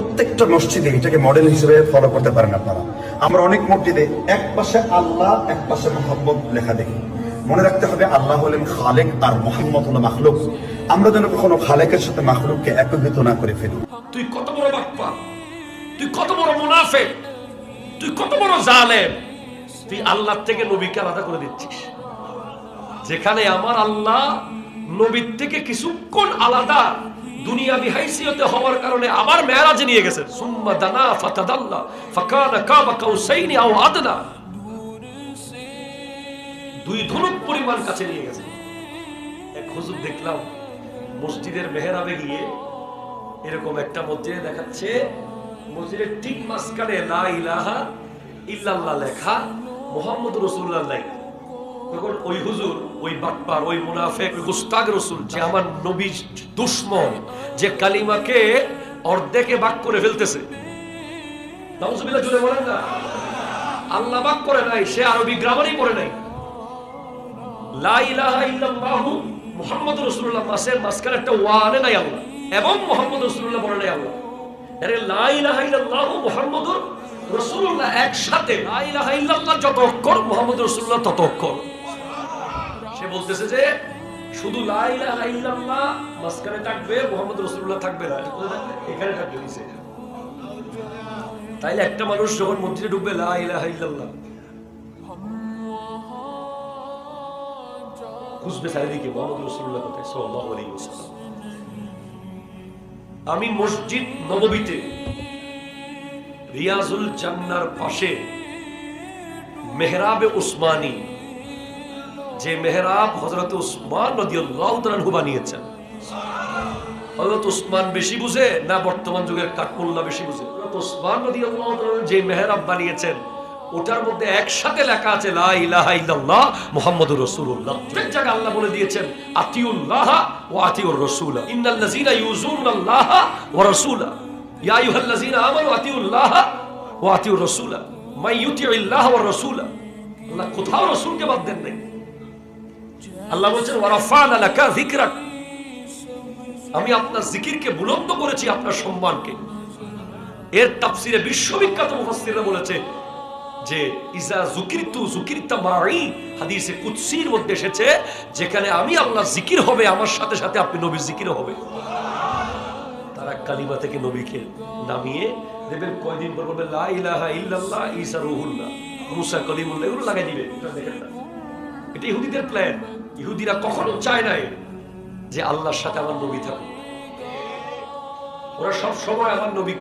প্রত্যেকটা মসজিদে এটাকে মডেল হিসেবে ফলো করতে পারেন আপনারা। আমরা অনেক মসজিদে এক পাশে আল্লাহ এক পাশে মোহাম্মদ লেখা দেখি। মনে রাখতে হবে আল্লাহ হলেন খালেক আর মোহাম্মদ হলো মাখলুক। আমরা যেন কখনো খালেকের সাথে মাখলুককে একত্রিত না করে ফেলি। তুই কত বড় বাটপার, তুই কত বড় মুনাফিক, তুই কত বড় জালেম, তুই আল্লাহ থেকে নবীকে আলাদা করে দিচ্ছিস। যেখানে আমার আল্লাহ নবীর থেকে কিছুক্ষণ আলাদা দুনিয়াবি হাইসিয়তে হওয়ার কারণে আবার মেরাজে নিয়ে গেছেন। সুম্মা দানা ফাতাদাল্লা ফাকানা কাবা কাউসাইনি আও আদনা, দুই ধনুক পরিমাণ কাছে নিয়ে গেছেন। এক হুজুর দেখলাম মসজিদের মেহরাবে গিয়ে এরকম একটা মসজিদে দেখাচ্ছে, মসজিদের ঠিক মাঝখানে লা ইলাহা ইল্লাল্লাহ লেখা, মুহাম্মদুর রাসূলুল্লাহ নাই। তখন ওই হুজুর, ওই বাটপার, ওই মুনাফিক, ওই গুস্তাগ রাসূল, যে আমার নবীর দুশমন, যে কালিমাকে অর্ধেকে ভাগ করে ফেলতেছে, নাউজুবিল্লাহ জুড়ে বলেন না। আল্লাহ ভাগ করে নাই, সে আরবি গ্রামারই পড়ে নাই। লা ইলাহা ইল্লাল্লাহ মুহাম্মদুর রাসূলুল্লাহ মাঝখানে একটা ওয়ানে নাই আল্লাহ, এবং মুহাম্মদুর রাসূলুল্লাহ বলে নাই আল্লাহ। আরে লা ইলাহা ইল্লাল্লাহ মুহাম্মদুর রাসূলুল্লাহ একসাথে, লা ইলাহা ইল্লাল্লাহ যত অক্ষর, মুহাম্মদুর রাসূলুল্লাহ তত অক্ষর। সে বলতেছে যে শুধু লা ইলাহা ইল্লাল্লাহ মাঝখানে থাকবে, মুহাম্মদুর রাসূলুল্লাহ থাকবে না, এখানে থাকবে নিচে। তাইলে একটা মানুষ যখন মসজিদে ঢুকবে লা ইলাহা ইল্লাল্লাহ খুঁজবে চারিদিকে মুহাম্মদুর রাসূলুল্লাহ কোথায়, সাল্লাল্লাহু আলাইহি ওয়াসাল্লাম। আমি মসজিদ নববীতে রিয়াজুল জান্নার পাশে মেহরাবে উসমানী, যে মেহরাব হযরত উসমান রাদিয়াল্লাহু তাআলা আনহু বানিয়েছেন। হযরত উসমান বেশি বুঝে না বর্তমান যুগের কাঠমোল্লা বেশি বুঝে? হযরত উসমান রাদিয়াল্লাহু তাআলা যে মেহরাব বানিয়েছেন, ওটার মধ্যে একসাথে লেখা আছে লা ইলাহা ইল্লাল্লাহ মুহাম্মাদুর রাসূলুল্লাহ। প্রত্যেক জায়গায় আল্লাহ বলে দিয়েছেন আতিউল্লাহ ওয়া আতিউর রাসূল, ইন্নাল্লাযীনা ইউযুনাল্লাহ ওয়া রাসূলা ইয়া আইয়ুহাল্লাযীনা আমানু আতিউল্লাহ ওয়া আতিউর রাসূল মান ইউতিউল্লাহ ওয়া রাসূল। আল্লাহ কোথাও রাসূলকে বাদ দেন নাই। আল্লাহ বলেন ওয়া রাফা'না লাকা যিকরাক, আমি আপনার জিকিরকে বুলন্দ করেছি, আপনার সম্মানকে। এর তাফসীরে বিশ্ববিখ্যাত মুফাসসিররা বলেছে যে ইজা যুকিরতু যুকিরতা মাই, হাদিসে কুদসির মধ্যে এসেছে, যেখানে আমি আল্লাহ জিকির হবে আমার সাথে সাথে আপনি নবীর জিকির হবে। তারা কালিমা থেকে নবীকে নামিয়ে দেবেন, কয়দিন পর বলবে লা ইলাহা ইল্লাল্লাহ ঈসা রূহুল্লাহ, মুসা কলিমুল্লাহ, এগুলো লাগাই দিবে। দেখেন না, এটা ইহুদিদের প্ল্যান। ইহুদিরা কখনো চায় নাই যে আল্লাহর সাথে আমার নবী থাকুক, ওরা সব সময় আমার নবী